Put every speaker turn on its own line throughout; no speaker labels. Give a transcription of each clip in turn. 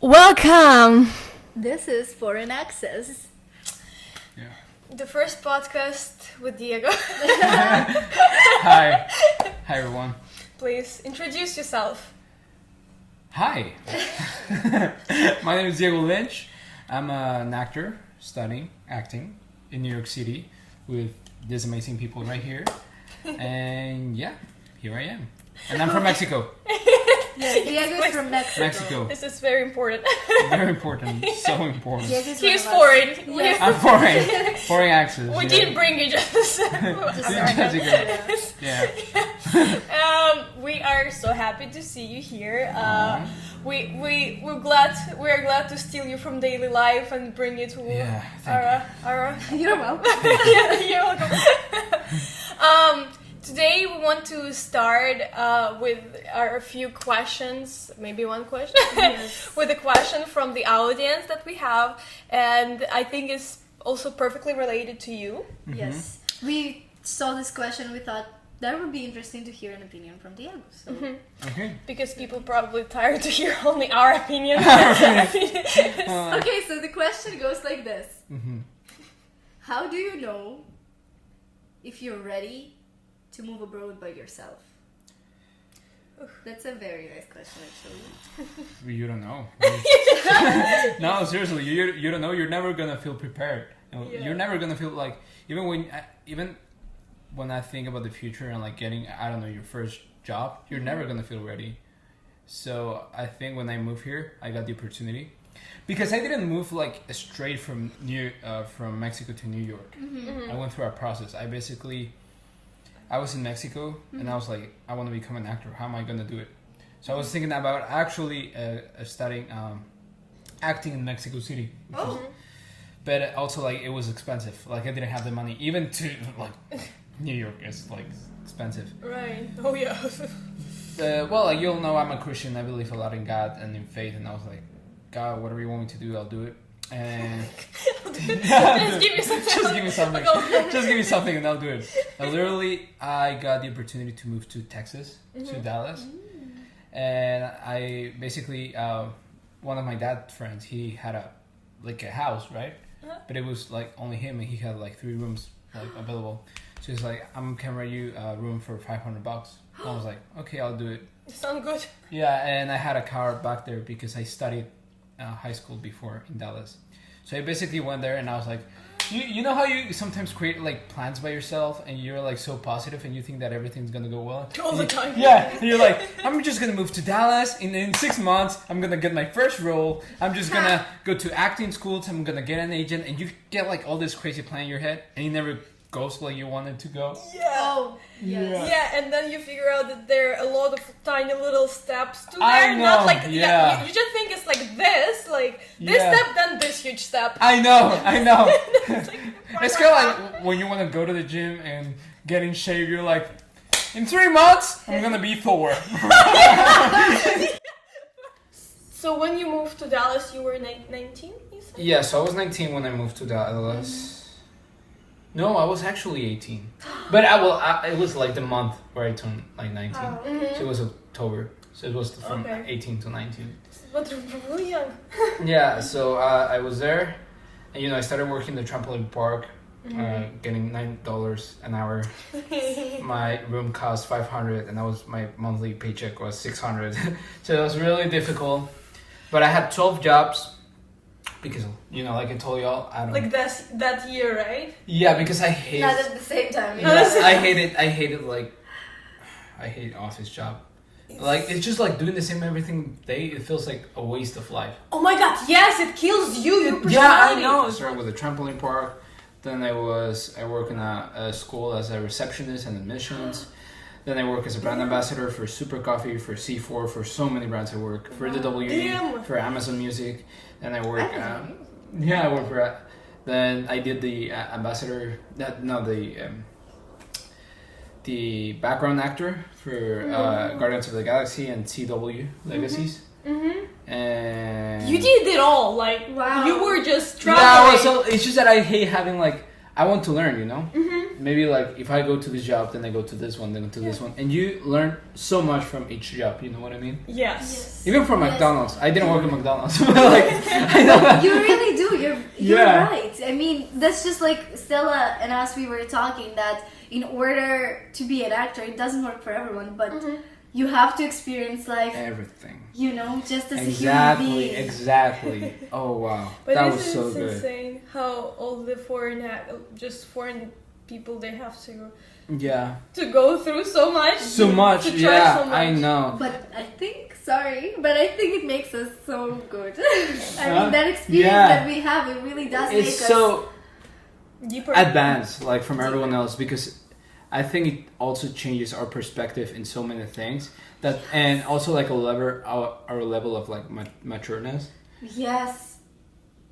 Welcome!
This is Foreign Access.
Yeah.
The first podcast with Diego.
Hi. Hi, everyone.
Please introduce yourself.
Hi. My name is Diego Lynch. I'm an actor studying acting in New York City with these amazing people right here. And yeah, here I am. And I'm from Mexico.
Yes, Diego's from Mexico.
Mexico.
This is very important.
Very important. So important.
He's foreign.
Yes.
I'm foreign. Foreign access.
We
yeah.
didn't bring you just.
Yeah.
We are so happy to see you here. We're glad to steal you from daily life and bring you to our
You're welcome.
Yeah, you're welcome. Today we want to start with a few questions, maybe one question,
Yes.
with a question from the audience that we have, and I think it's also perfectly related to you.
Mm-hmm.
Yes. We saw this question. We thought that would be interesting to hear an opinion from Diego. So.
Okay.
Because people probably tired to hear only our opinion.
Okay, so the question goes like this.
Mm-hmm.
How do you know if you're ready to move abroad by yourself? That's a very nice question, actually.
You don't know. No, seriously, you don't know. You're never gonna feel prepared. You're never gonna feel like even when I think about the future and like getting your first job, you're never gonna feel ready. So I think when I moved here, I got the opportunity because I didn't move like straight from Mexico to New York.
Mm-hmm.
I went through a process. I was in Mexico and I was like, I want to become an actor. How am I going to do it? So I was thinking about actually studying acting in Mexico City. But also like it was expensive. Like I didn't have the money. Even to like New York is like expensive.
Right. Oh yeah.
Well, like you'll know I'm a Christian. I believe a lot in God and in faith. And I was like, God, whatever you want me to do, I'll do it. And
Just give me something.
Just give me something. Just give me something and I'll do it. And literally, I got the opportunity to move to Texas, to Dallas. And I basically, one of my dad's friends, he had a house, right? But it was like only him and he had like 3 rooms like available. So he's like, I'm can rent you a room for $500. And I was like, okay, I'll do it.
Sound good.
Yeah, and I had a car back there because I studied high school before in Dallas. So I basically went there and I was like, you know how you sometimes create like plans by yourself and you're like so positive and you think that everything's gonna go well
All the time.
Yeah, and you're like, I'm just gonna move to Dallas and in 6 months I'm gonna get my first role. I'm just gonna go to acting schools. I'm gonna get an agent, and you get like all this crazy plan in your head and it never goes like you want it to go.
Yeah.
Oh, yes.
Yeah, and then you figure out that there are a lot of tiny little steps to there.
I know,
Not like
yeah.
you just think it's like this
Yeah.
step, then this huge step.
I know.
It's like,
It's kind of like when you want to go to the gym and get in shape, you're like, in 3 months, I'm going to be Thor.
So when you moved to Dallas, you were 19, you said?
Yeah, so I was 19 when I moved to Dallas. No, I was actually 18. But it was like the month where I turned like 19. So it was October. So it was from 18 to 19.
But really young.
Yeah, so I was there. And, I started working the trampoline park, getting $9 an hour. My room cost $500, and my monthly paycheck was $600. So it was really difficult. But I had 12 jobs because, like I told y'all, I don't...
Like that year, right?
Yeah, because I hate...
Not at the same time.
I hate office job. Like, it's just like doing the same everything day. It feels like a waste of life.
Oh my god, yes, it kills you, your personality.
Yeah, I know. I started with a trampoline park. Then I work in a school as a receptionist and admissions. Then I work as a brand ambassador for Super Coffee, for C4, for so many brands. I work for the W, for Amazon Music. Then I work. I work for. Then I did the ambassador. The background actor for Guardians of the Galaxy and CW Legacies. And
you did it all, like
wow.
You were just traveling.
Yeah, so it's just that I hate having I want to learn, maybe like if I go to this job, then I go to this one, then to this one, and you learn so much from each job. You know what I mean?
Yes.
Even from McDonald's. I didn't work at McDonald's, but like I know.
You really do. You're right. I mean, that's just like Stella and us. We were talking that in order to be an actor, it doesn't work for everyone, but you have to experience life.
Everything.
You know, just as a human being.
Exactly. Oh wow,
But
that
this
was so
is
good.
insane how all the foreign people, they have to go through so much.
So much.
To try
Yeah,
so much.
I know.
But I think it makes us so good. I mean, that experience that we have, it really does make us...
It's so
deeper,
advanced, like from everyone else, because I think it also changes our perspective in so many things that, and also like our level of like matureness.
Yes.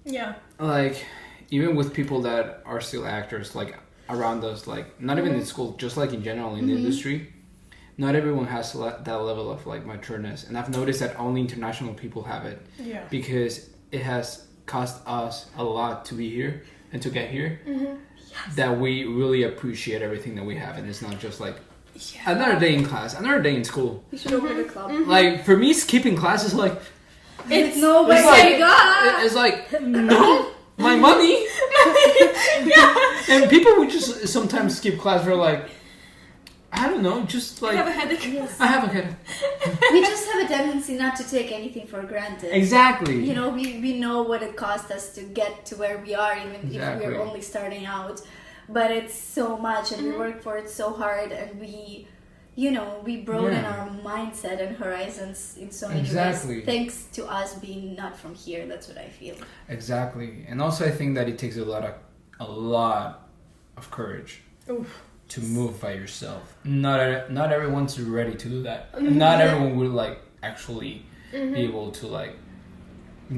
Yeah.
Like even with people that are still actors, like around us, like not even in school, just like in general in the industry, not everyone has that level of like matureness, and I've noticed that only international people have it.
Yeah.
Because it has cost us a lot to be here and to get here. That we really appreciate everything that we have, and it's not just like another day in class, another day in school.
We should open a club.
Like for me, skipping class is like
It's no way.
it's like no, my money. And people would just sometimes skip class for like, I don't know, just like
I have a headache.
Yes.
I have a headache.
We just have a tendency not to take anything for granted.
Exactly.
You know, we know what it cost us to get to where we are, even if we're only starting out. But it's so much, and we work for it so hard, and we broaden our mindset and horizons in so many ways. Thanks to us being not from here, that's what I feel.
Exactly. And also I think that it takes a lot of courage.
Oof.
To move by yourself. Not everyone's ready to do that. Not everyone will like actually be able to like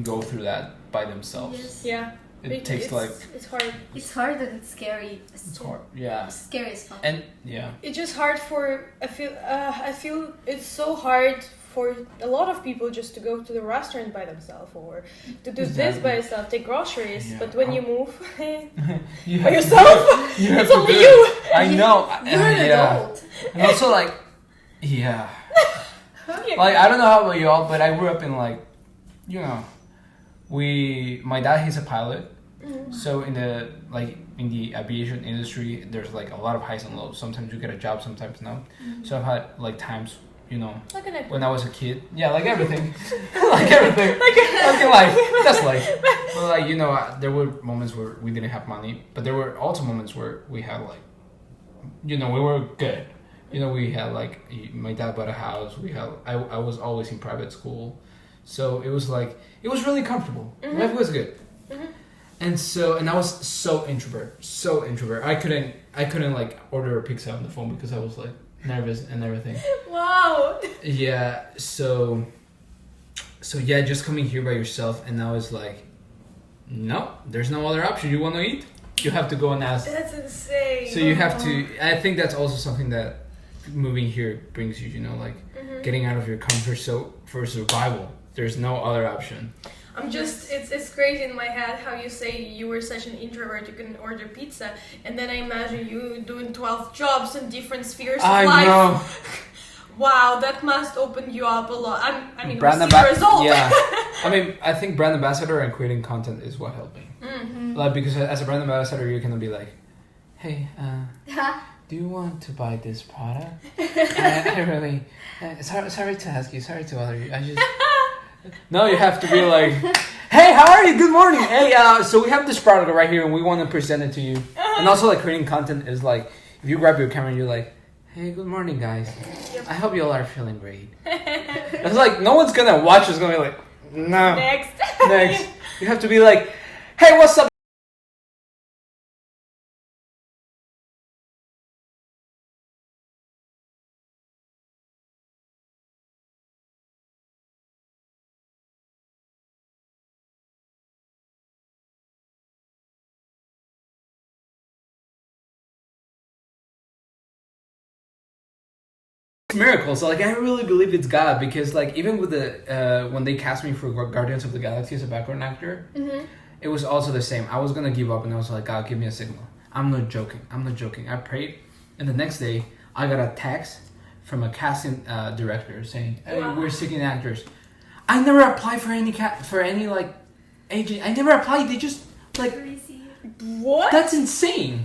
go through that by themselves.
Yes.
Yeah.
It takes like
it's hard.
It's hard and it's scary.
It's hard. Yeah.
Scary as fun.
And yeah.
It's just hard for I feel it's so hard for a lot of people just to go to the restaurant by themselves or to do this by yourself, take groceries.
Yeah.
But when you move
You
by yourself, it's only you.
I know.
You're an adult.
And also like, like I don't know how about y'all, but I grew up in like, my dad, he's a pilot. So in the aviation industry, there's like a lot of highs and lows. Sometimes you get a job, sometimes no. So I've had like times, when I was a kid. Yeah, like everything. Like everything. Like life. That's life. But like, there were moments where we didn't have money, but there were also moments where we had like, we were good. We had like, my dad bought a house. I was always in private school. So it was like, it was really comfortable. Life was good. And I was so introvert. I couldn't like order a pizza on the phone because I was like nervous and everything.
Wow.
Yeah. So yeah, just coming here by yourself, and now it's like, no, there's no other option. You want to eat? You have to go and ask.
That's insane.
So you have to. I think that's also something that moving here brings you. Like getting out of your comfort zone for survival. There's no other option.
I'm just, it's crazy in my head how you say you were such an introvert, you couldn't order pizza, and then I imagine you doing 12 jobs in different spheres of life.
I know.
Wow, that must open you up a lot. I mean,
brand
we're 6 years old.
Yeah. I think brand ambassador and creating content is what helped me. Like, because as a brand ambassador, you're gonna be like, hey, do you want to buy this product? I really, sorry to ask you, sorry to bother you. No, you have to be like, hey, how are you? Good morning. Hey, so we have this product right here and we want to present it to you. And also like creating content is like, if you grab your camera and you're like, hey, good morning, guys. I hope you all are feeling great. It's like, no one's going to watch. It's going to be like, no.
Next.
You have to be like, hey, what's up? Miracles. Like, I really believe it's God, because like even with the when they cast me for Guardians of the Galaxy as a background actor, it was also the same. I was gonna give up, and I was like, God, give me a signal. I'm not joking. I prayed, and the next day I got a text from a casting director saying, "Hey, we're seeking actors." I never applied for any like agent. I never applied. They just like
what?
That's insane.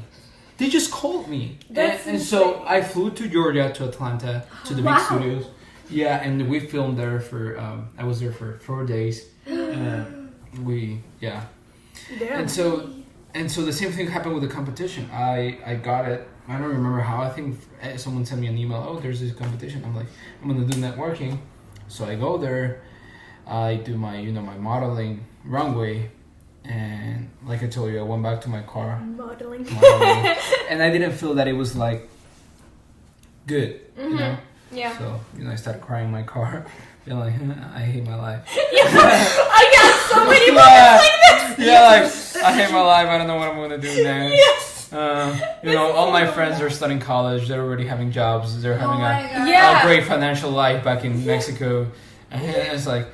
They just called me, and so I flew to Georgia, to Atlanta, to the big studios. Yeah, and we filmed there for. I was there for 4 days. Damn. And so the same thing happened with the competition. I got it. I don't remember how. I think someone sent me an email. Oh, there's this competition. I'm like, I'm gonna do networking. So I go there. I do my my modeling runway. And like I told you, I went back to my car.
Modeling.
And I didn't feel that it was like good,
Yeah.
So, I started crying in my car. Being like, I hate my life.
Yeah, I got so many moments like this.
Yeah, like, I hate my life. I don't know what I'm going to do next.
Yes.
All my friends are studying college. They're already having jobs. They're having
a
great financial life back in Mexico. And it's like...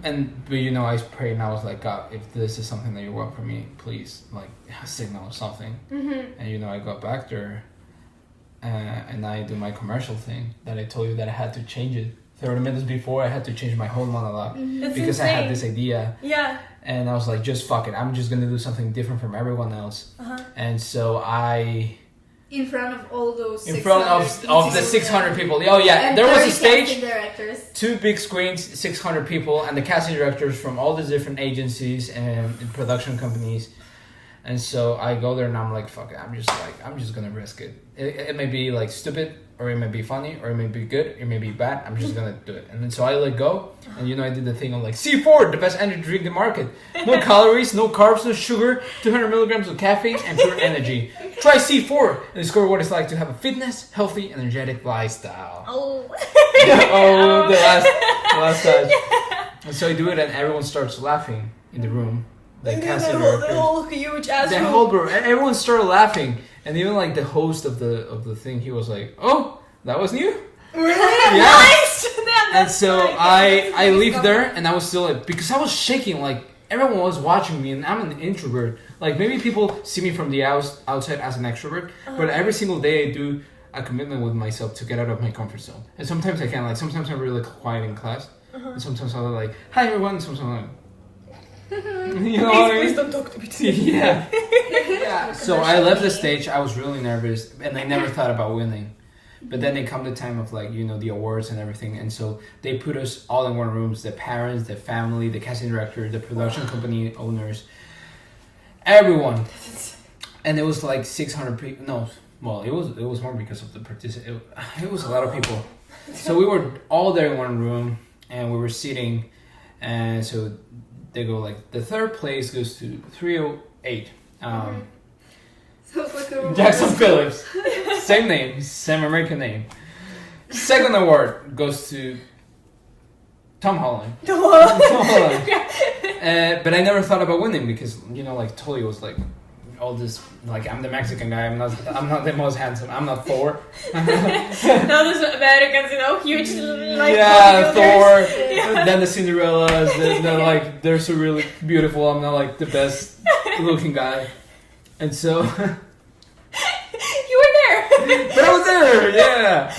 But I prayed and I was like, God, if this is something that you want for me, please, like, signal or something. Mm-hmm. And I got back there, and I do my commercial thing that I told you that I had to change it 30 minutes before. I had to change my whole monologue because I had this idea.
Yeah.
And I was like, just fuck it. I'm just gonna do something different from everyone else. Uh-huh. And so
in front of all those
in front of the 600 people. Oh yeah,
and
there was a stage,
directors.
2 big screens, 600 people, and the casting directors from all the different agencies and production companies. And so I go there and I'm like, fuck it, I'm just gonna risk it. It may be like stupid, or it may be funny, or it may be good, it may be bad. I'm just gonna do it. And then so I let go, and I did the thing of like, C4, the best energy drink in the market. No calories, no carbs, no sugar, 200 milligrams of caffeine, and pure energy. Try C4 and discover what it's like to have a fitness, healthy, energetic lifestyle. The last time. And so I do it, and everyone starts laughing in the room. The
whole huge ass
room. The whole bro, everyone started laughing, and even like the host of the thing, he was like, "Oh, that was new."
Really?
Yeah.
Nice.
And so I leave there, and I was still like, because I was shaking, like everyone was watching me, and I'm an introvert. Like maybe people see me from the outside as an extrovert, but every single day I do a commitment with myself to get out of my comfort zone. And sometimes I can, like sometimes I'm really quiet in class, and sometimes I'm like, "Hi everyone," and sometimes I'm like.
Please don't talk to me.
Yeah. So I left the stage. I was really nervous, and I never thought about winning. But then it come the time of like the awards and everything, and so they put us all in one room: the parents, the family, the casting director, the production company owners, everyone. And it was like 600 people. No, well, it was more because of the It was a lot of people. So we were all there in one room, and we were sitting, and so. They go like the third place goes to 308. Jackson Phillips, same name, same American name. Second award goes to Tom Holland. Tom Holland. But I never thought about winning because like Tully was like all this like I'm the Mexican guy. I'm not the most handsome. I'm not Thor.
No, those Americans, huge like
Thor. Yeah. Then the Cinderellas. They're like they're so really beautiful. I'm not like the best looking guy, and so
you were there.
But I was there. Yeah,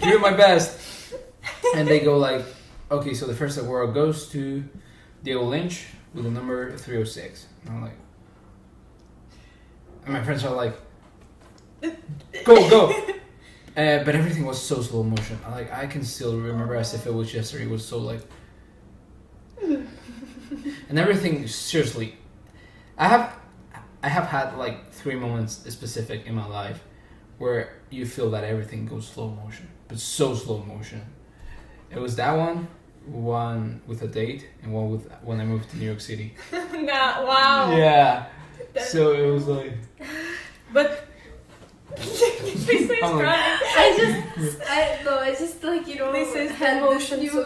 doing my best. And they go like, okay, so the first award goes to Diego Lynch with the number 306. And I'm like. And my friends are like, go. But everything was so slow motion. I can still remember as if it was yesterday. It was so like... And everything, seriously. I have had like 3 moments specific in my life where you feel that everything goes slow motion. But so slow motion. It was that one with a date, and one with when I moved to New York City.
Wow.
Yeah. So it was like,
but please crying.
I just like
this is
had this
emotion.
new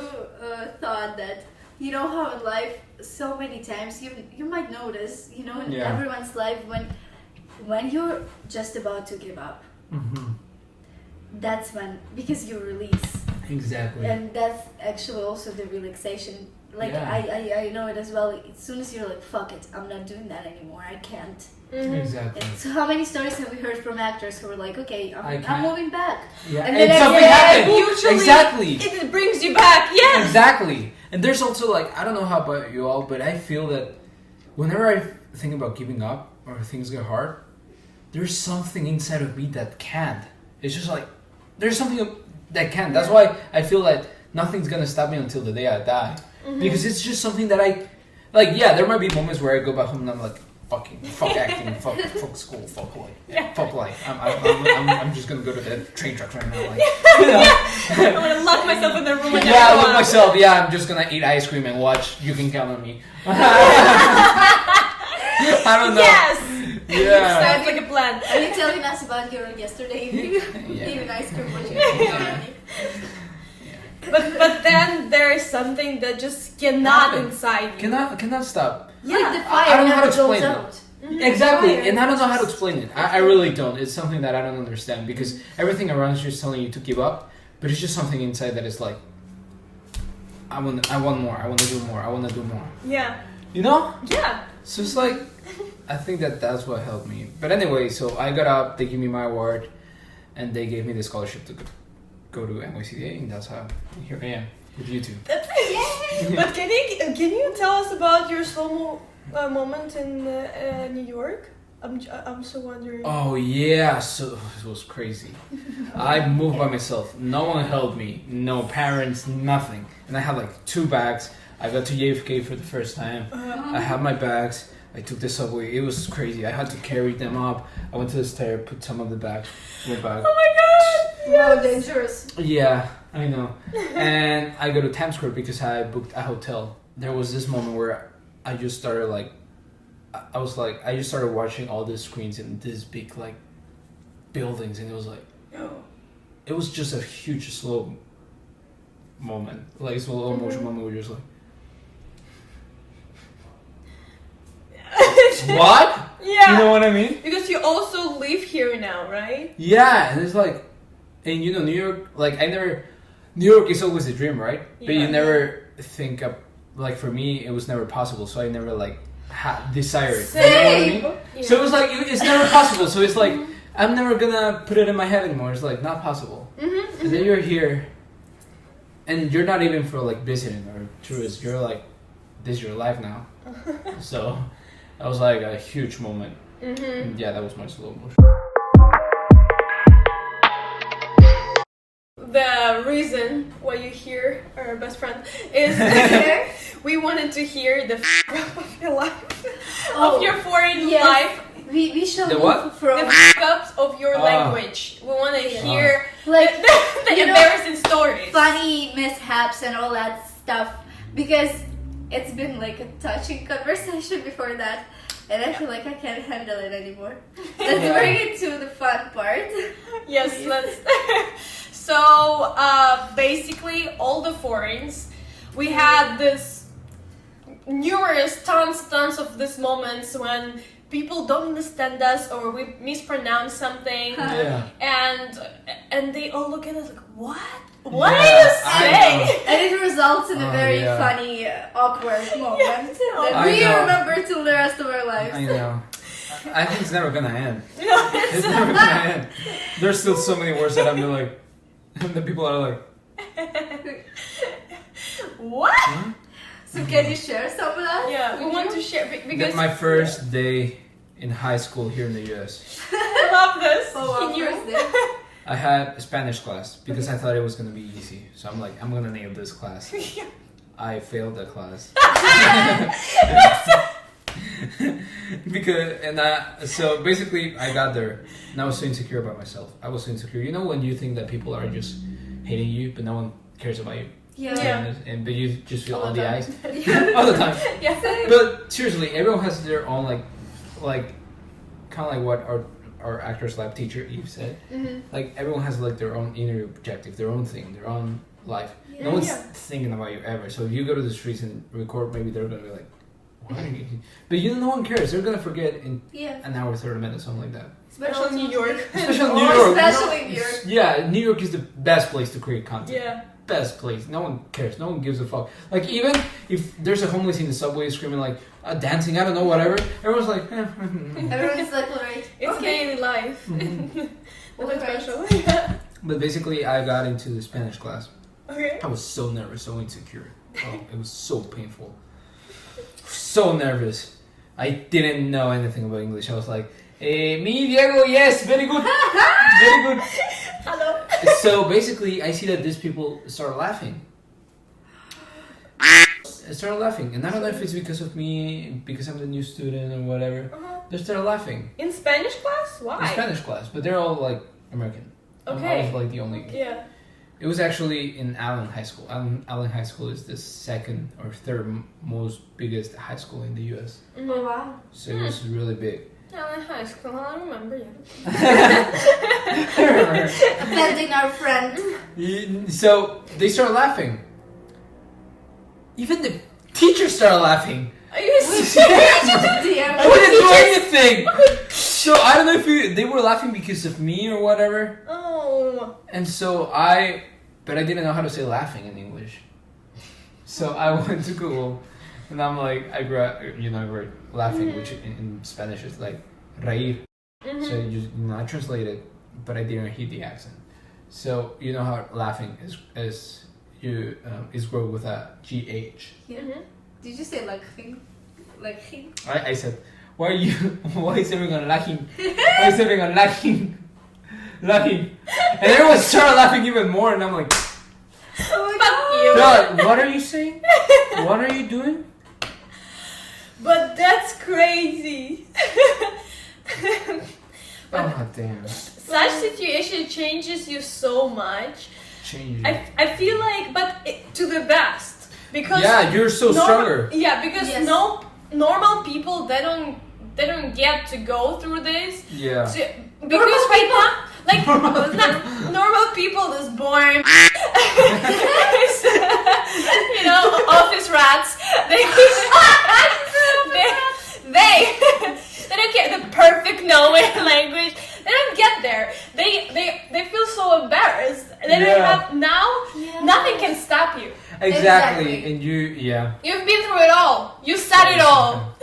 thought that how in life so many times you might notice in everyone's life when you're just about to give up.
Mm-hmm.
That's when because you release.
Exactly.
And that's actually also the relaxation Like, I know it as well. As soon as you're like, fuck it, I'm not doing that anymore. I can't.
Exactly.
So how many stories have we heard from actors who were like, okay, I'm moving back.
Yeah.
And then
something happened.
Usually
Exactly.
It brings you back. Yeah.
Exactly. And there's also like, I don't know how about you all, but I feel that whenever I think about giving up or things get hard, there's something inside of me that can't. It's just like, there's something that can't. That's why I feel like nothing's gonna stop me until the day I die. Because it's just something that I, like, yeah, there might be moments where I go back home and I'm like, fuck acting, fuck school, fuck life, fuck life. I'm just gonna go to the train tracks right now. Like,
I'm gonna lock myself in the room. And
I lock myself. Yeah, I'm just gonna eat ice cream and watch. You Can Count on Me. I don't know.
Yes.
Yeah.
Sounds like a plan.
Are you telling us about your yesterday eating ice cream?
But then there is something that just cannot inside you.
Cannot stop.
Like the fire
I don't know how to
never
explain
goes
it.
out.
Exactly, and I don't know how to explain it. I really don't. It's something that I don't understand because everything around is just telling you to give up, but it's just something inside that is like, I want more. I want to do more. I want to do more.
Yeah.
You know?
Yeah.
So it's like, I think that's what helped me. But anyway, so I got up. They gave me my award, and they gave me the scholarship to go to NYCDA, and that's how here I am with you two.
But can you tell us about your slow moment in New York? I'm so wondering.
Oh yeah, so it was crazy. I moved by myself. No one helped me. No parents, nothing. And I had like 2 bags. I got to JFK for the first time. I had my bags. I took the subway. It was crazy. I had to carry them up. I went to the stair, put some of the bags in my bag.
Oh my god!
Wow, dangerous.
Yeah, I know. And I go to Times Square because I booked a hotel. There was this moment where I just started like, I just started watching all these screens in these big like buildings, and it was like, it was just a huge slow moment, like slow motion moment where you're just like, what?
Yeah.
You know what I mean?
Because you also live here now, right?
Yeah, and it's like, and you know, New York, like New York is always a dream, right? But you never think of, like for me, it was never possible, so I never like desired.
Same.
You know what I mean? Yeah. So it was like, it's never possible, so it's like, I'm never gonna put it in my head anymore. It's like, not possible. And then you're here, and you're not even for like visiting or tourists, you're like, this is your life now. So that was like a huge moment. Yeah, that was my slow motion.
The reason why you hear our best friend is we wanted to hear the of your life, of your foreign life.
We shall
The what?
from
The ups of your language. We want to hear
like
the embarrassing stories,
funny mishaps and all that stuff, because it's been like a touching conversation before that, and I feel like I can't handle it anymore. Let's bring it to the fun part.
Yes, let's. So basically, all the foreigners, we had this numerous tons of these moments when people don't understand us or we mispronounce something, and they all look at us like, what? What are you saying?
And it results in a very funny, awkward moment that we remember till the rest of our lives.
I know. I think it's never gonna end.
No,
It's never gonna end. There's still so many words that I'm like, and the people are like,
what?
Huh?
So can you share some of that?
Yeah, we want to share because
my first day in high school here in the US.
I love this.
Oh,
Can you-
first day.
I had a Spanish class because I thought it was gonna be easy. So I'm like, I'm gonna nail this class. I failed that class. So basically I got there and I was so insecure about myself. I was so insecure. You know when you think that people are just hating you but no one cares about you?
Yeah.
But you just feel all the eyes.
Yeah.
All the time.
Yeah.
But seriously, everyone has their own like kind of like what our actor's lab teacher Eve said. Like everyone has like their own inner objective, their own thing, their own life. No one's thinking about you ever. So if you go to the streets and record, maybe they're gonna be like, "What are you?" But no one cares. They're gonna forget in an hour, 30 minutes, something like that.
Especially New York.
Especially New York.
Especially New York.
Yeah, New York is the best place to create content.
Yeah.
best place. No one cares. No one gives a fuck. Like, even if there's a homeless in the subway screaming, like, dancing, I don't know, whatever, everyone's like,
Everyone's like, alright.
It's daily life. Nothing
Alright.
special.
But basically, I got into the Spanish class.
Okay.
I was so nervous, so insecure. Oh, it was so painful. So nervous. I didn't know anything about English. I was like, me, Diego, yes, very good. Very good.
Hello.
So basically, I see that these people start laughing. I started laughing. And I don't know if it's because of me, because I'm the new student or whatever. They started laughing.
In Spanish class? Why?
In Spanish class. But they're all like American.
Okay.
I was like the only...
Yeah.
It was actually in Allen High School. Allen High School is the second or third most biggest high school in the U.S.
Oh, wow.
So it was really big.
Yeah, in high school, I remember you.
Offending our friend.
So they started laughing. Even the teachers started laughing.
Are you serious?
I didn't do anything. So I don't know if they were laughing because of me or whatever.
Oh.
And so but I didn't know how to say laughing in English. So I went to Google, and I'm like, I wrote laughing, which in Spanish is like reír.
Mm-hmm.
So I translated, but I didn't hear the accent. So you know how laughing is wrote with a GH.
Yeah.
Mm-hmm.
Did you say like thing? Like thing?
I said, why is everyone laughing? Why is everyone laughing? Laughing. And everyone started laughing even more, and I'm like,
Oh my
God, what are you saying? What are you doing?
But that's crazy.
Oh, damn.
Such situation changes you so much.
Change.
I feel like, to the best. Because
Yeah, you're so stronger.
Yeah, because
Yes.
normal people, they don't get to go through this.
Yeah.
Because right now, like normal people is born, office rats. They don't get the perfect knowing language. They don't get there. They feel so embarrassed. They don't have nothing can stop you.
Exactly. And
You've been through it all. You said it all.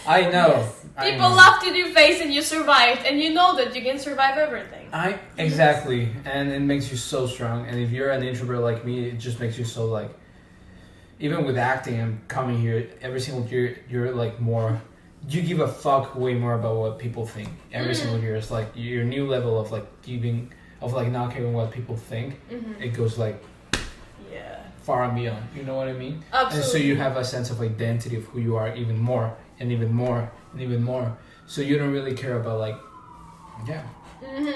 I know.
Yes.
People laughed in your face and you survived, and you know that you can survive everything.
Exactly, and it makes you so strong. And if you're an introvert like me, it just makes you so like. Even with acting and coming here every single year, you're like more. You give a fuck way more about what people think. Every single year, it's like your new level of like not caring what people think.
Mm-hmm.
It goes like far and beyond. You know what I mean?
Absolutely.
And so you have a sense of identity of who you are even more and even more and even more. So you don't really care about like,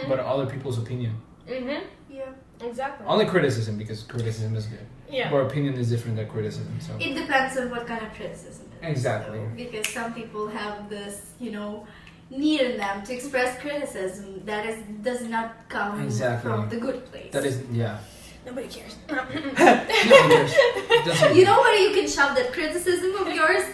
but other people's opinion.
Mm-hmm.
Yeah.
Exactly.
Only criticism, because criticism is good.
Yeah.
But opinion is different than criticism. So
It depends on what kind of criticism it is.
Exactly.
So, because some people have this, need in them to express criticism does not come from the good place.
That is,
Nobody cares.
No one cares. It doesn't-
You know where you can shove that criticism of yours?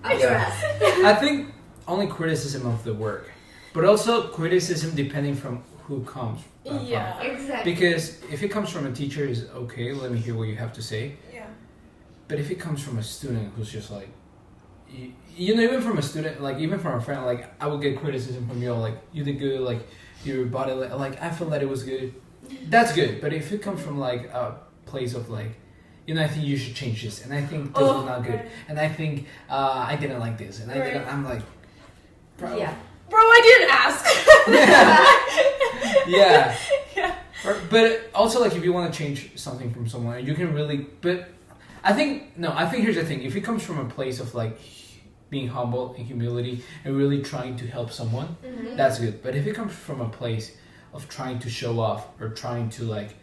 Up your ass.
I think only criticism of the work, but also criticism depending from who comes. From.
Exactly.
Because if it comes from a teacher, is okay. Let me hear what you have to say.
Yeah.
But if it comes from a student who's just like, even from a student, like even from a friend, like I would get criticism from you, like you did good, like your body, like I feel that it was good. That's good. But if it comes from like a place of like, I think you should change this, and I think this was not good, and I think I didn't like this, and I'm like, bro.
Yeah.
Bro, I didn't ask.
Yeah. But also, like, if you want to change something from someone, you can really. But I think here's the thing: if it comes from a place of like being humble and humility and really trying to help someone, that's good. But if it comes from a place of trying to show off or trying to like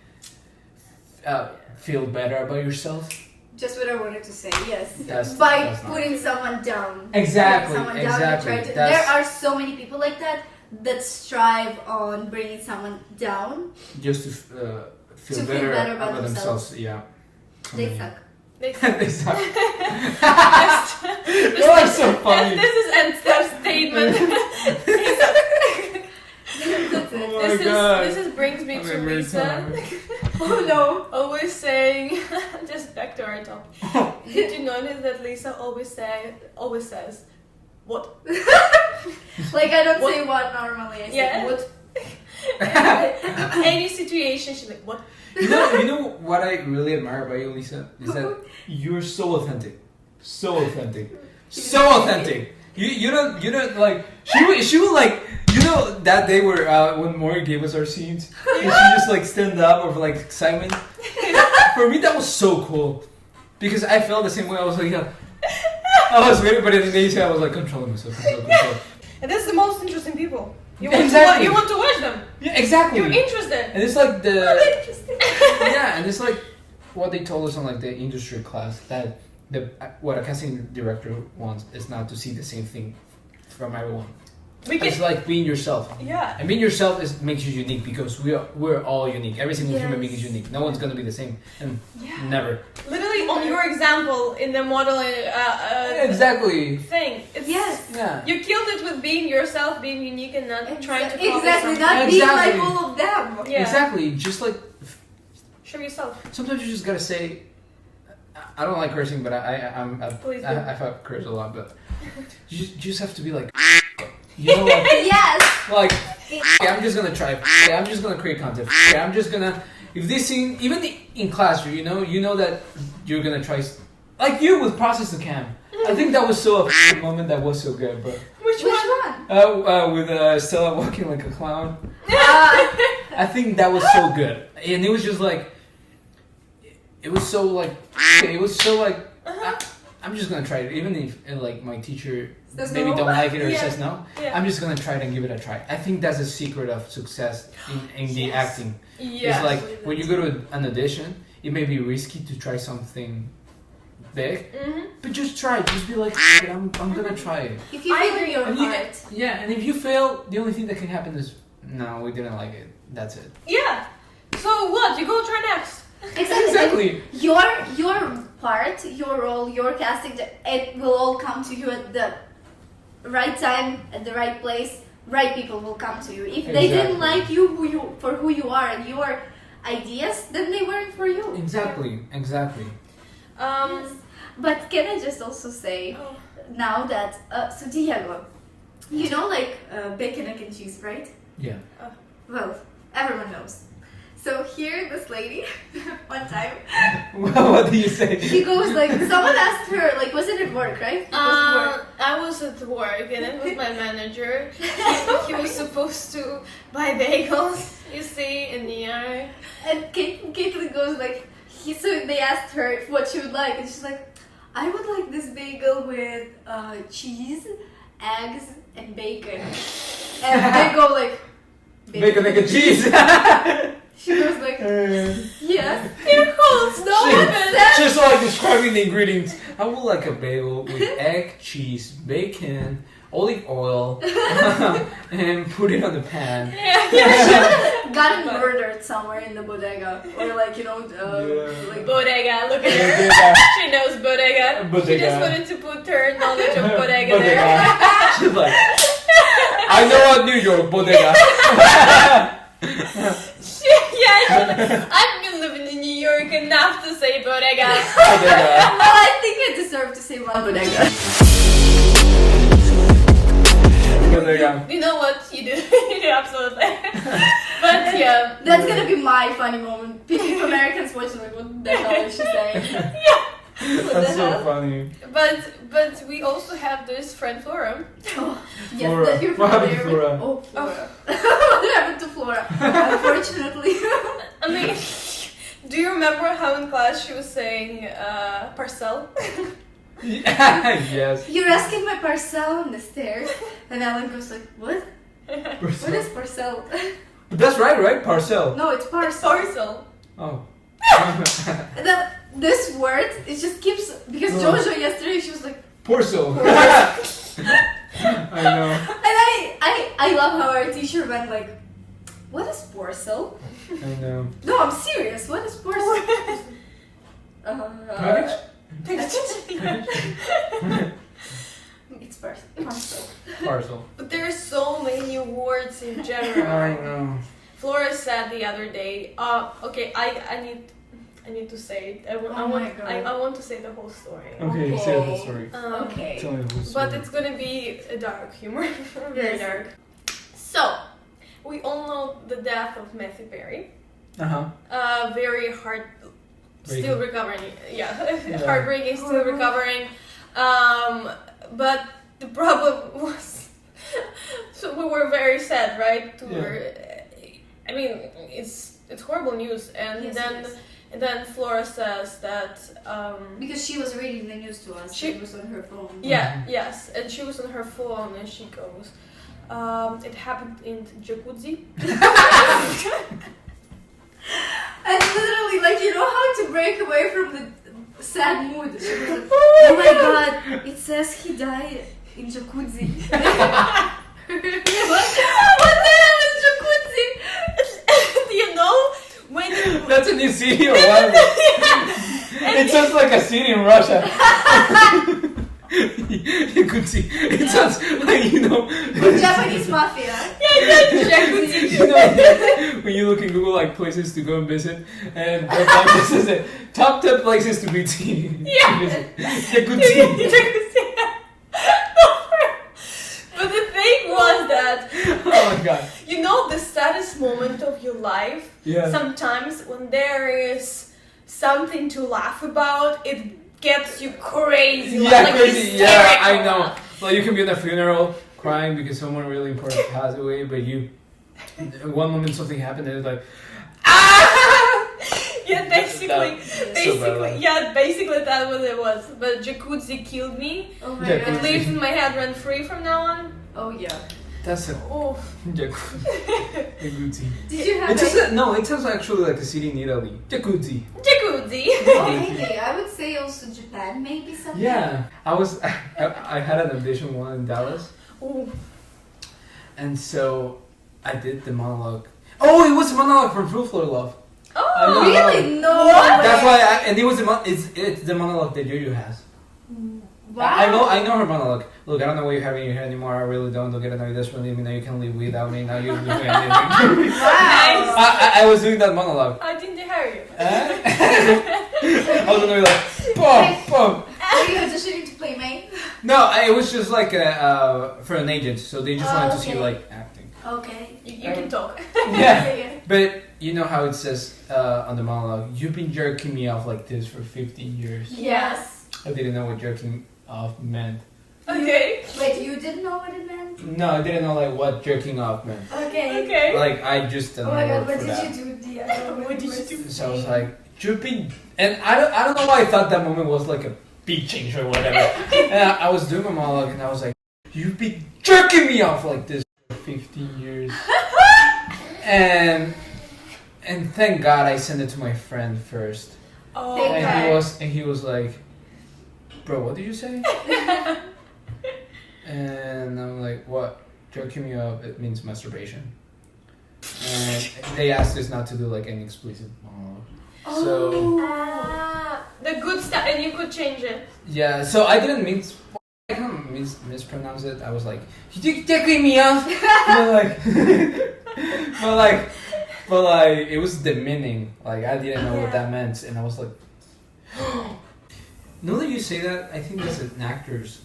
feel better about yourself.
Just what I wanted to say, yes.
That's
putting someone down.
Exactly,
Putting someone
exactly.
Down and there are so many people like that strive on bringing someone down.
Just to feel better about themselves. Yeah.
They suck.
They suck.
They suck. You are so funny.
This is end step statement. They suck.
That's it.
Oh my God.
This brings me to
very
Lisa.
tired.
Oh no.
Always saying, just back to our topic. Did you notice that Lisa always says, what?
Like I don't
What?
say what normally. I say
Yeah.
what.
Any situation, she's like, what?
You know what I really admire about you, Lisa, is that you're so authentic, so authentic, so authentic. You don't like she would like that day where when Maury gave us our scenes, and she just like stand up of like excitement. For me, that was so cool because I felt the same way. I was like, I was waiting, but at the same I was like controlling myself.
And that's the most interesting people. You
Exactly.
want to watch them.
Yeah, exactly.
You're interested.
And it's like
Interesting.
yeah, and it's like what they told us on like the industry class that what a casting director wants is not to see the same thing from everyone. It's like being yourself.
Yeah.
And being yourself makes you unique because we're all unique. Every single human being is unique. No one's gonna be the same, and never.
Literally, on your example in the modeling
Exactly.
thing.
Yes.
Yeah.
You killed it with being yourself, being unique, and not trying to copy
Exactly.
something.
Not being like all of them.
Yeah.
Exactly. Just like
Show yourself.
sometimes you just gotta say. I don't like cursing, but
Please do.
I curse a lot, but you just have to be like. You know, like,
Yes.
like, I'm just gonna try. I'm just gonna create content. I'm just gonna. If this scene, even in class, you know that you're gonna try. Like you with process to cam. I think that was so a moment that was so good, bro.
Which one?
With Stella walking like a clown. I think that was so good, and it was just like. It was so like. It was so like. I'm just gonna try it, even if like my teacher maybe don't like it or says no.
Yeah.
I'm just gonna try it and give it a try. I think that's the secret of success in the acting.
Yeah.
It's like when you go to an audition, it may be risky to try something big, but just try it. Just be like, I'm gonna try it.
If you feel in your heart.
And if you fail, the only thing that can happen is no, we didn't like it. That's it.
Yeah. So what? You go try next.
Exactly. Your part, your role, your casting, it will all come to you at the right time, at the right place. Right people will come to you. If they didn't like you, for who you are and your ideas, then they weren't for you.
Exactly.
Yes. But can I just also say now that so Diego, you know like bacon, egg, and cheese, right?
Yeah.
Well, everyone knows. So here, this lady, one time,
What do you say?
she goes like, someone asked her, like, was it at work, right?
I was at work and it was my manager. He was supposed to buy bagels, you see, in the eye.
And Caitlin goes like, so they asked her what she would like, and she's like, I would like this bagel with cheese, eggs, and bacon. And they go like,
Bacon, egg, and cheese.
She goes like, yes.
You're cool. No one said.
Just like describing the ingredients. I would like a bagel with egg, cheese, bacon, olive oil, and put it on the pan.
She would have gotten murdered somewhere in the bodega, or like like
Bodega, look at her. She knows Bodega.
Bodega.
She just wanted to put her knowledge of Bodega there.
She's like, I know what New York Bodega.
I've been living in New York enough to say Bodega.
Bodega.
Well, I think I deserve to say one bodega.
Bodega.
You know what? You do. You do, absolutely. But yeah.
That's gonna be my funny moment. If Americans watching, like, what the hell is she saying?
That's so funny.
But we also have this friend Flora.
Oh, yes,
Flora.
that you're
What happened to
familiar
Flora?
with. Oh, Flora. What happened to Flora? Unfortunately.
I mean, do you remember how in class she was saying parcel?
Yes.
You're asking my parcel on the stairs, and Alan goes like, what? What is parcel?
But that's right? Parcel.
No, it's parcel.
Parcel.
Oh.
This word, it just keeps, because Jojo yesterday, she was like,
Porcel. I know.
and I love how our teacher went like, what is porcel?
I know.
No, I'm serious. What is porcel?
Package?
It's It's parcel.
Parcel.
But there are so many words in general.
I know.
Flora said the other day. Okay, I need to say it. I want to say the whole story.
Okay, say the whole story.
Okay.
Tell me the whole story.
But it's gonna be a dark humor, very
Yes.
dark. So, we all know the death of Matthew Perry. Very hard, still recovering. Yeah, heartbreaking, still recovering. But the problem was, so we were very sad, right? I mean, it's horrible news, and then Flora says that
because she was reading the news to us, she was on her phone.
Yeah, yes, and she was on her phone, and she goes, it happened in jacuzzi.
And literally, like, you know how to break away from the sad mood. She was like, oh my god, it says he died in jacuzzi. What the hell is jacuzzi?
You know, when you...
That's a new city or what? It sounds like a city in Russia. You could see. It sounds like, you know...
Japanese mafia.
Jacuzzi.
You know, when you look in Google, like, places to go and visit, and this is it. Top 10 places to visit.
Yeah.
Jacuzzi.
But the thing was that...
Oh my god.
You know the saddest moment of your life?
Yeah.
Sometimes when there is something to laugh about, it gets you crazy.
Yeah, crazy.
Hysterical.
Yeah, I know. Well, you can be in a funeral crying because someone really important passed away, but one moment something happened and it's like,
Yeah, basically,
bad.
yeah, basically that's what it was. But jacuzzi killed me.
Oh my
Jacuzzi.
It
god.
lives in my head rent free from now on.
Oh yeah.
that's a
Oh,
jacuzzi.
Did you have
It just no, it sounds actually like a city in Italy. Jacuzzi.
jacuzzi.
Okay, I would say also Japan, maybe something.
Yeah, I had an audition one in Dallas,
Ooh.
and so I did the monologue. Oh, it was a monologue from Fruit Floor Love. I know.
Oh,
Really? No.
What?
That's why, and it was it's the monologue that Jojo has.
Wow.
I know her monologue. Look, I don't know what you have in your head anymore. I really don't. Don't get to know you this one. Now you can live without me. Now you're doing anything.
Nice.
I was doing that monologue.
I didn't hear you.
I was gonna be like, boom, boom.
Are you auditioning to play May?
No, it was just like for an agent, so they just wanted to see
okay.
like acting.
Okay.
You can talk.
Yeah, but you know how it says on the monologue, you've been jerking me off like this for 15 years.
Yes.
I didn't know what jerking off meant.
Okay.
Wait, you didn't know what it meant?
No, I didn't know like what jerking off meant.
Okay.
Okay.
Like I just don't
Oh my
know
god,
word
what
for
did
that.
you do, Diego?
What did you do?
So I was like, you've been, and I don't know why I thought that moment was like a big change or whatever. And I was doing a monologue and I was like, you've been jerking me off like this for 15 years. and thank God I sent it to my friend first.
Oh.
Thank God.
And he was like, bro, what did you say? And I'm like, what? Jerking me off, it means masturbation. And they asked us not to do like any explicit monologue. So
The good stuff, and you could change it.
yeah, so I didn't I kind of mispronounce it. I was like, you jerking me off, but like it was the meaning. Like I didn't know what that meant, and I was like, now that you say that, I think as an actors,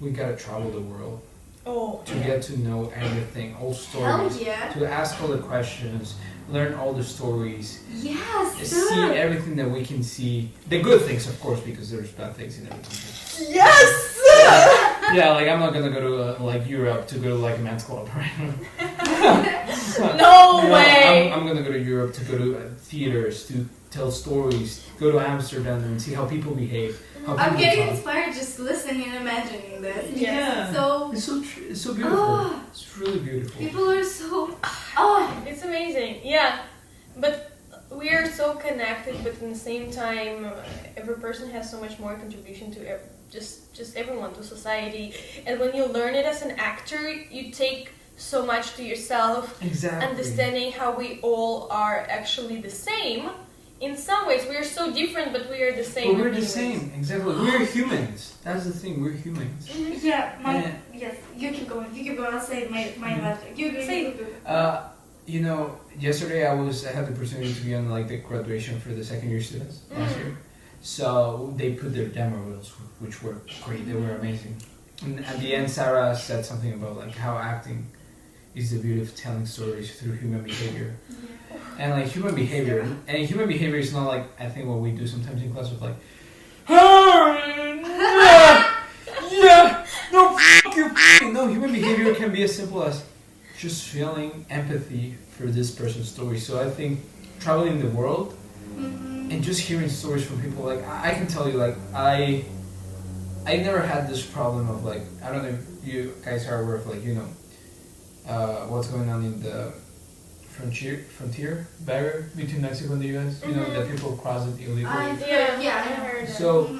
we gotta travel the world
Oh.
to get to know everything, all
Hell
stories,
yeah.
to ask all the questions, learn all the stories,
Yes.
see everything that we can see. The good things, of course, because there's bad things in everything.
Yes!
Yeah, like I'm not gonna go to like Europe to go to like a men's club, right?
No way!
I'm gonna go to Europe to go to theaters to tell stories, go to Amsterdam and see how people behave. How
I'm
people
getting
talk.
inspired just listening and imagining this.
Yeah.
So
It's so beautiful.
Oh.
It's really beautiful.
people are so. Oh.
It's amazing, yeah. But we are so connected, but in the same time, every person has so much more contribution to just everyone, to society. And when you learn it as an actor, you take so much to yourself,
Exactly.
understanding how we all are actually the same, in some ways we are so different, but we are the same.
But we're the
anyways.
same, exactly. We're humans. That's the thing. We're humans.
Yeah, yes. You keep going. I'll say my last. You go.
You know, yesterday I had the opportunity to be on like the graduation for the second year students last year. So they put their demo reels, which were great. They were amazing. And at the end, Sarah said something about like how acting is the beauty of telling stories through human behavior. And like human behavior is not like I think what we do sometimes in class with like, yeah, no, fuck you. No, human behavior can be as simple as just feeling empathy for this person's story. So I think traveling the world and just hearing stories from people, like I can tell you, like I never had this problem of like, I don't know if you guys are aware of like, you know, what's going on in the frontier barrier between Mexico and the US. You know, that people cross it illegally.
I heard that.
So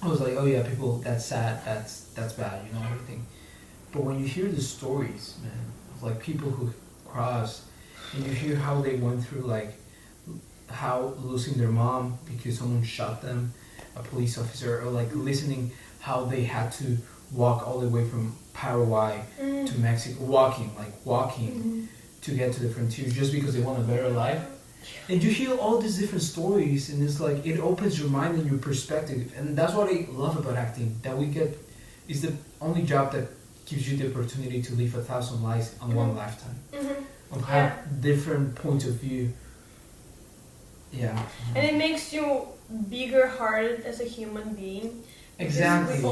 I was like, oh yeah, people, that's sad, that's bad, you know, everything. But when you hear the stories, man, of like people who cross, and you hear how they went through like how losing their mom because someone shot them, a police officer, or like listening how they had to walk all the way from Paraguay to Mexico, walking to get to the frontier just because they want a better life. And you hear all these different stories, and it's like it opens your mind and your perspective, and that's what I love about acting. That we get is the only job that gives you the opportunity to live 1,000 lives on one lifetime, of have different points of view. Yeah,
and it makes you bigger-hearted as a human being.
Exactly.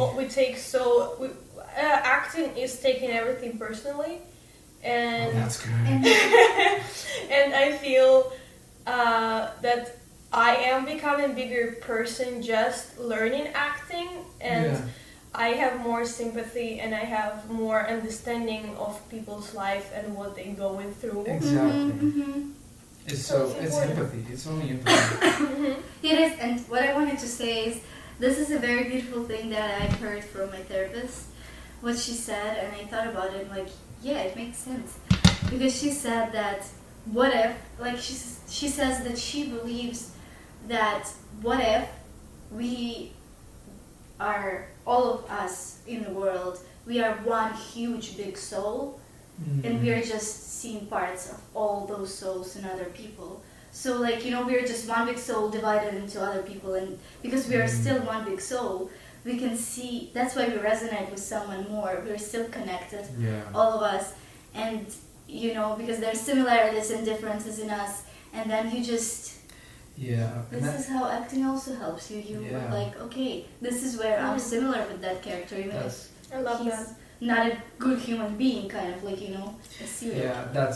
Acting is taking everything personally, and
that's good.
and I feel that I am becoming a bigger person just learning acting, and I have more sympathy and I have more understanding of people's life and what they're going through.
Exactly. It's empathy. It's only empathy.
It is, and what I wanted to say is, this is a very beautiful thing that I heard from my therapist. What she said, and I thought about it, like, yeah, it makes sense. Because she said that, what if, like, she says that she believes that, what if we are, all of us in the world, we are one huge big soul, and we are just seeing parts of all those souls in other people. So, like, you know, we're just one big soul divided into other people, and because we are still one big soul, we can see, that's why we resonate with someone more. We're still connected, all of us, and, you know, because there's similarities and differences in us, and then you just... This is how acting also helps you. You're like, okay, this is where I'm similar with that character, even if
I love
he's
that.
not a good human being, kind of like, you know, a serial killer.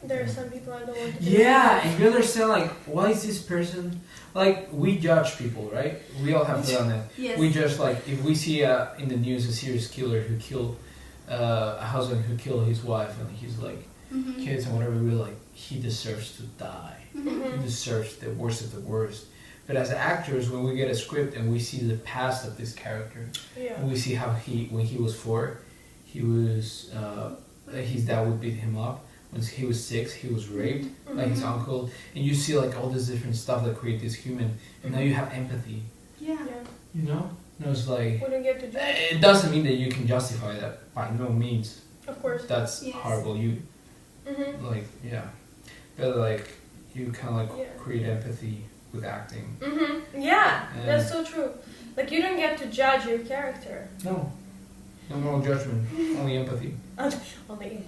There are some people I don't want to
and you understand, like, why is this person... Like, we judge people, right? We all have done it.
Yes.
We just, like, if we see in the news a serious killer who killed a husband who killed his wife and he's like, kids and whatever, we're like, he deserves to die. He deserves the worst of the worst. But as actors, when we get a script and we see the past of this character, and we see how when he was 4, he was, his dad would beat him up. When he was 6, he was raped by his uncle. And you see like all this different stuff that create this human. And now you have empathy. You know? And it's like,
wouldn't get to judge.
it doesn't mean that you can justify that. By no means.
Of course.
That's horrible. You, like, but like, you kind of like create empathy with acting.
Yeah, that's so true. Like, you don't get to judge your character.
No moral judgment, only empathy.
Only empathy.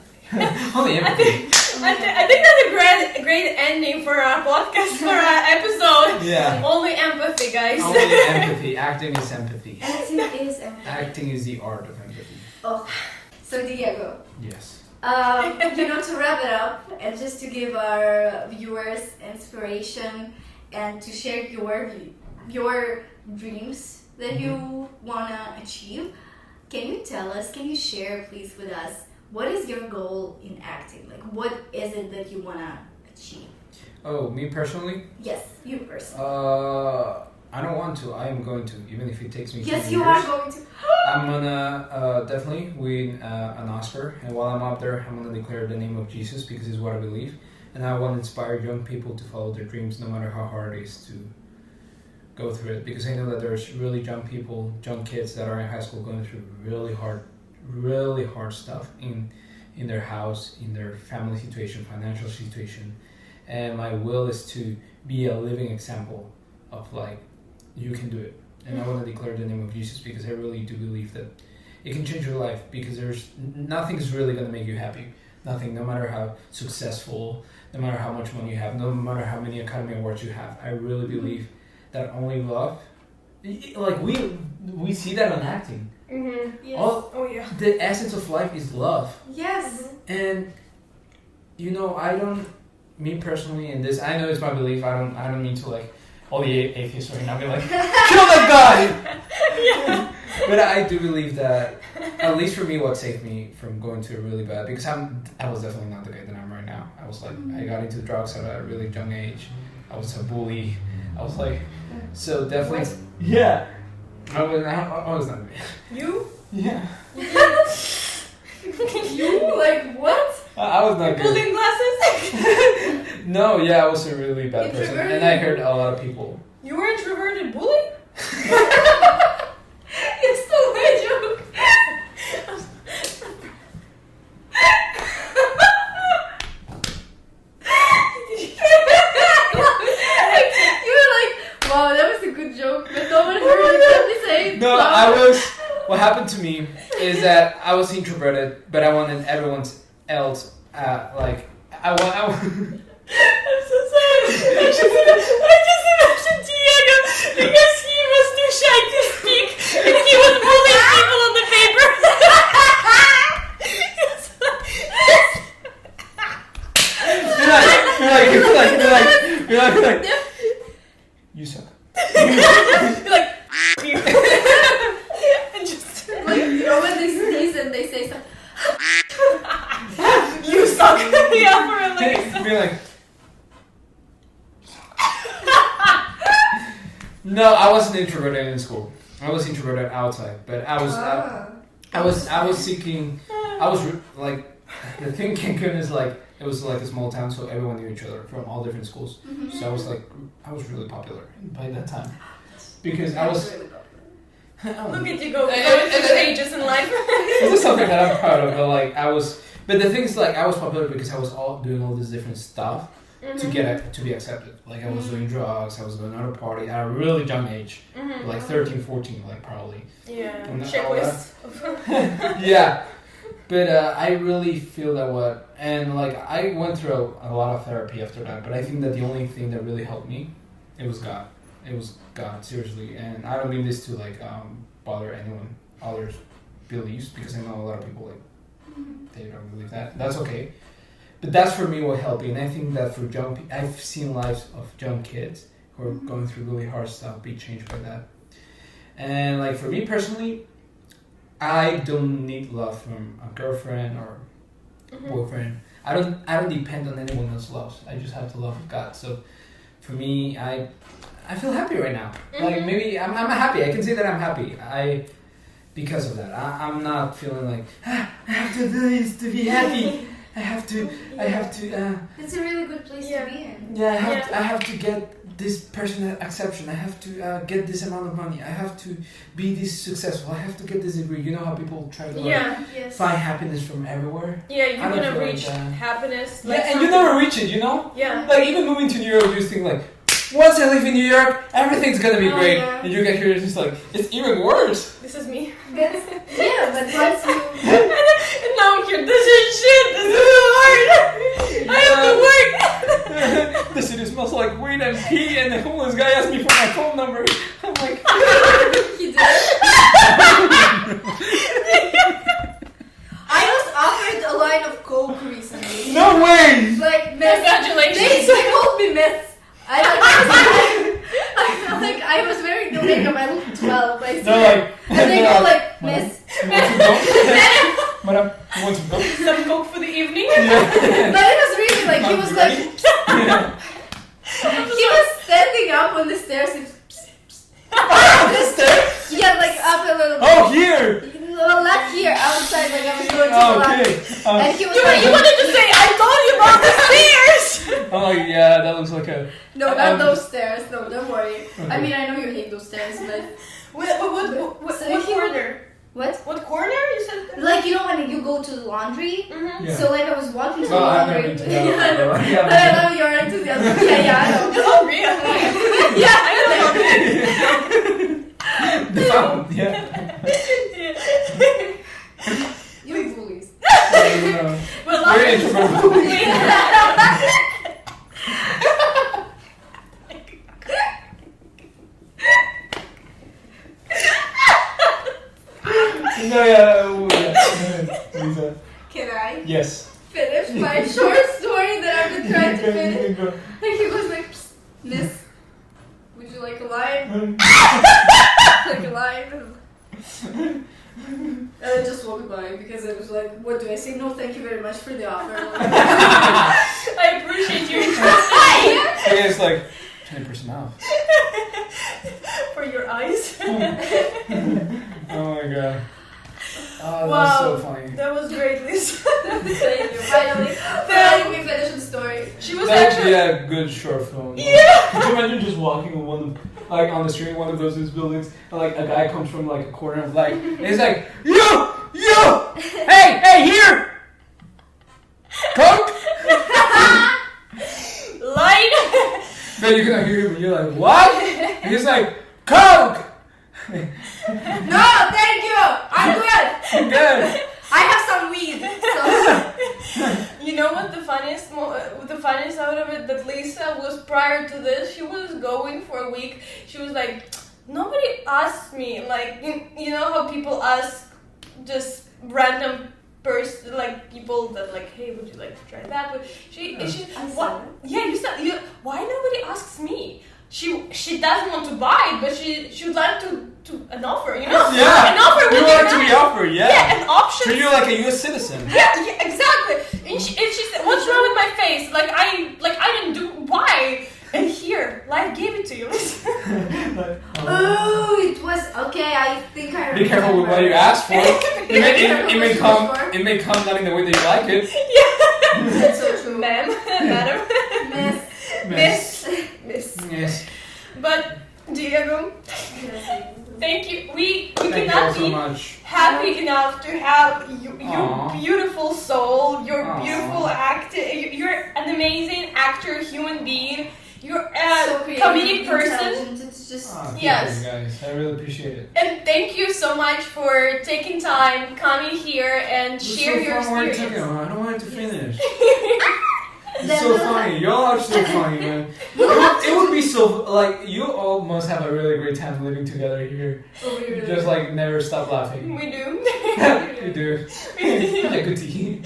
Only empathy.
I think that's a great ending for our podcast, for our episode.
Yeah.
Only empathy, guys.
Only empathy. Acting is empathy.
Acting is empathy.
Acting is the art of empathy.
Oh, so Diego.
Yes.
You know, to wrap it up, and just to give our viewers inspiration and to share your dreams that you wanna achieve, can you share please with us, what is your goal in acting? Like, what is it that you wanna achieve?
Oh, me personally?
Yes, you personally.
I don't want to. I am going to, even if it takes me 20
Yes, you
years.
are going to.
I'm gonna definitely win an Oscar, and while I'm up there, I'm gonna declare the name of Jesus because it's what I believe, and I want to inspire young people to follow their dreams, no matter how hard it is to go through it. Because I know that there's really young kids that are in high school going through really hard stuff in their house, in their family situation, financial situation, and my will is to be a living example of like, you can do it. And I want to declare the name of Jesus, because I really do believe that it can change your life, because nothing's really going to make you happy. Nothing, no matter how successful, no matter how much money you have, no matter how many Academy Awards you have. I really believe that only love, like we see that on acting.
Mm-hmm. Yes.
The essence of life is love.
Yes.
And me personally, and this, I know it's my belief. I don't mean to like all the atheists right now be like, kill that guy.
Yeah.
But I do believe that, at least for me, what saved me from going to a really bad, because I was definitely not the guy that I'm right now. I was like, I got into drugs at a really young age. I was a bully. I was like, so definitely, yeah. I was not.
You?
Yeah.
You? Like what?
I was not good.
Building glasses?
No, yeah, I was a really bad person,
Introverted?
and I heard a lot of people.
You were introverted bully?
You stole my joke. You were like, wow, that was a good joke, but no one heard it. Let me say.
No, what happened to me is that I was introverted, but I wanted everyone else, like, I want.
I'm so sorry. I just imagined Diego because he was too shy to speak and he was bullying people on the paper.
You're like, you suck.
You're like, you. And just
Like, when they sneeze and they say something.
you suck. Yeah, for like.
Be like. No, I wasn't introverted in school. I was introverted outside, but I was seeking. Like, the thing in Cancun is like, it was like a small town, so everyone knew each other from all different schools. Mm-hmm. So I was really popular by that time, because I was.
Really
Look at you go through stages in life.
This is something that I'm proud of, but like but the thing is, like, I was popular because I was doing all this different stuff to be accepted. Like, I was doing drugs, I was going out to party at a really young age, like 13, 14, like probably.
Yeah.
And
Checklist.
Yeah. But I really feel that and like, I went through a lot of therapy after that, but I think that the only thing that really helped me, it was God. It was God, seriously. And I don't mean this to like bother anyone, others' beliefs, because I know a lot of people like, they don't believe that. That's okay. But that's for me what helped me. And I think that for young people, I've seen lives of young kids who are going through really hard stuff be changed by that. And like, for me personally, I don't need love from a girlfriend or boyfriend. I don't depend on anyone else's love. I just have the love of God. So for me, I feel happy right now. Like, maybe I'm happy. I can say that I'm happy. Because of that, I'm not feeling like I have to do this to be happy. I have to.
It's a really good place to be in.
Yeah, I have to get this person acceptance. I have to get this amount of money. I have to be this successful. I have to get this degree. You know how people try to find happiness from everywhere?
Yeah, you're gonna reach happiness.
Like, and you never reach it, you know?
Yeah.
Like, even moving to New York, you just think like, once I live in New York, everything's gonna be great.
Yeah.
And you get here, it's just like, it's even worse.
This is me.
But once you...
And now I'm here. This is shit. This is so hard. I have to work.
The city smells like weed and pee, and the homeless guy asked me for my phone number. I'm like,
He did. I was offered a line of coke recently.
no way!
Like, miss.
Congratulations.
They called me miss. I was wearing the makeup. I looked 12. I
They're like,
and they go like, miss.
Madam, you want some coke?
Some coke for the evening.
But it was really like, he was like, he was standing up on the stairs. And,
The stairs?
yeah, like up a little bit.
Oh, here!
Well, not here, outside, like I was going to the
Okay.
lobby. And he was
You
like,
wanted to say, I told you about the stairs.
like, yeah, that looks like a.
No, not those stairs. No, don't worry.
Okay.
I mean, I know you hate those stairs, but
What
So if you-
corner?
what?
What corner you said?
Like, you know when you go to the laundry?
Mm-hmm.
Yeah.
So like I was walking to the
Well, I've
laundry.
never been to that
Yeah, I know.
before.
But I love your enthusiasm. Yeah, I know.
Oh, really?
Yeah, I know.
The fountain, yeah.
You bullies.
Well,
Very introverted. No, yeah. Lisa.
Can I
Yes.
finish my short story that I've been trying to finish?
Go.
Like he was like, "Psst, Miss, would you like a lime? Like a lime?" And I just walked by because I was like, what do I say? No, thank you very much for the offer.
I appreciate your interest
Yeah, it's like 20% off.
for your eyes.
Oh my god. Oh,
Wow.
that's so funny.
That was great, Lisa.
Thank you. Finally we finished the story.
She was
That's
actually.
a good short film.
Yeah.
Could you imagine just walking in like on the street in one of those buildings, and like a guy comes from like a corner of like, and he's like, you, hey, here, Coke.
Line.
Then you're gonna hear him, and you're like, what? And he's like, Coke.
No, thank you. I'm good.
Good.
I have some weed. So.
You know what the funniest out of it, that Lisa was prior to this, she was going for a week. She was like, nobody asked me, like, you know how people ask just random person, like people that like, hey, would you like to try that? But she what? Yeah, you said, why nobody asks me? She doesn't want to buy it, but she would like to an offer, you know?
Yeah.
An offer
You
would
want
be
to
nice.
be offered, yeah.
Yeah, an option.
Treat you like a U.S. citizen.
Yeah, exactly. And she said, "What's wrong with my face? Like I didn't do why?" And here, life gave it to you.
Oh, it was okay. I think I remember.
Be careful with what you ask for. It may come not in the way that you like it.
That's so true.
Ma'am, madam, miss.
Yes.
But Diego, thank you. We
Thank you all
cannot
so
be
much.
happy enough to have your
Aw.
beautiful soul, your
Aw.
beautiful act. You're an amazing actor, human being. You're
So
a
creative,
comedic person.
intelligent. It's just.
Thank
Yes.
you guys. I really appreciate it.
And thank you so much for taking time, coming here, and share your experience.
I don't want it to finish. It's so funny. Y'all are so funny, man. It would be so like you all must have a really great time living together here.
Oh, we really
Just like never stop laughing.
We do.
You do. Jacuzzi.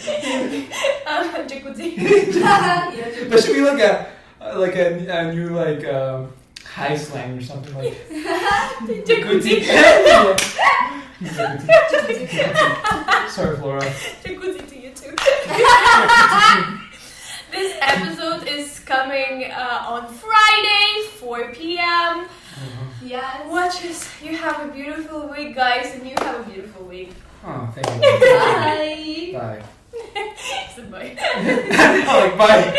Jacuzzi.
Yeah,
That should be like a new like high slang or something like
Jacuzzi.
Jacuzzi. Sorry, Flora.
Jacuzzi to you too. This episode is coming on Friday, 4 p.m.
Yes.
Watch us. You have a beautiful week, guys, and you have a beautiful week.
Oh, thank you.
Bye.
Bye.
Say bye.
Oh, like bye.